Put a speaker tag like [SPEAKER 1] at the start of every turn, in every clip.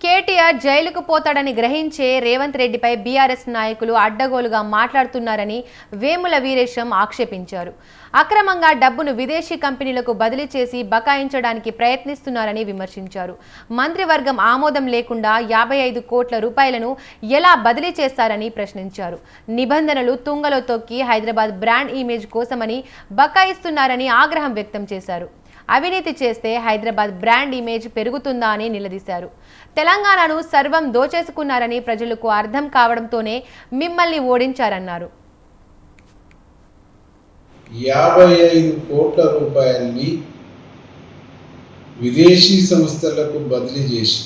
[SPEAKER 1] కేటీఆర్ జైలుకు పోతాడని గ్రహించే రేవంత్ రెడ్డిపై బీఆర్ఎస్ నాయకులు అడ్డగోలుగా మాట్లాడుతున్నారని వేముల వీరేశం ఆక్షేపించారు. అక్రమంగా డబ్బును విదేశీ కంపెనీలకు బదిలీ చేసి బకాయించడానికి ప్రయత్నిస్తున్నారని విమర్శించారు. మంత్రివర్గం ఆమోదం లేకుండా 55 కోట్ల రూపాయలను ఎలా బదిలీ చేస్తారని ప్రశ్నించారు. నిబంధనలు తుంగలో తొక్కి హైదరాబాద్ బ్రాండ్ ఇమేజ్ కోసమని బకాయిస్తున్నారని ఆగ్రహం వ్యక్తం చేశారు. అవినీతి చేస్తే హైదరాబాద్ బ్రాండ్ ఇమేజ్ పెరుగుతుందా అని నిలదీశారు. తెలంగాణను సర్వం దోచేసుకున్నారని ప్రజలకు అర్థం కావడంతోనే మిమ్మల్ని ఓడించారన్నారు.
[SPEAKER 2] 55 కోట్ల రూపాయలని విదేశీ సంస్థలకు బదిలీ చేసి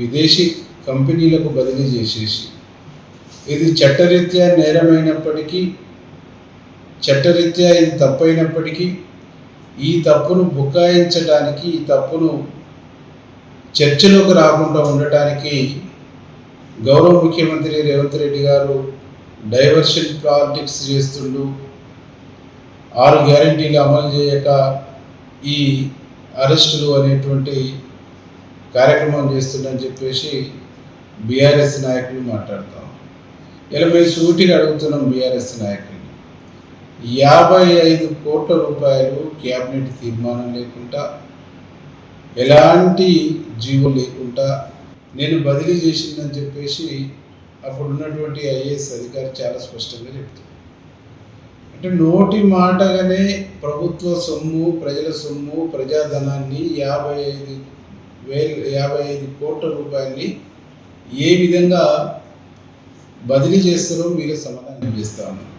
[SPEAKER 2] విదేశీ కంపెనీలకు బదిలీ చేసేసి ఇది చట్టరీత్యా నేరమైనప్పటికీ చట్టరీత్యా ఇది తప్పైనప్పటికీ ఈ తప్పును బుకాయించడానికి ఈ తప్పును చర్చలోకి రాకుండా ఉండటానికి గౌరవ ముఖ్యమంత్రి రేవంత్ రెడ్డి గారు డైవర్షన్ పాలిటిక్స్ చేస్తుండు. 6 గ్యారెంటీలు అమలు చేయక ఈ అరెస్టులు అనేటువంటి కార్యక్రమం చేస్తుందని చెప్పేసి బీఆర్ఎస్ నాయకులు మాట్లాడతాం. ఇలా మేము సూటిగా అడుగుతున్నాం బీఆర్ఎస్ నాయకులు, 55 కోట్ల రూపాయలు క్యాబినెట్ తీర్మానం లేకుండా ఎలాంటి జీవో లేకుండా నేను బదిలీ చేసిందని చెప్పేసి అప్పుడు ఉన్నటువంటి ఐఏఎస్ అధికారి చాలా స్పష్టంగా చెప్తారు. అంటే నోటి మాటగానే ప్రభుత్వ సొమ్ము, ప్రజల సొమ్ము, ప్రజాధనాన్ని 55 కోట్ల రూపాయలని ఏ విధంగా బదిలీ చేస్తారో మీరే సమాధానం చేస్తా ఉన్నారు.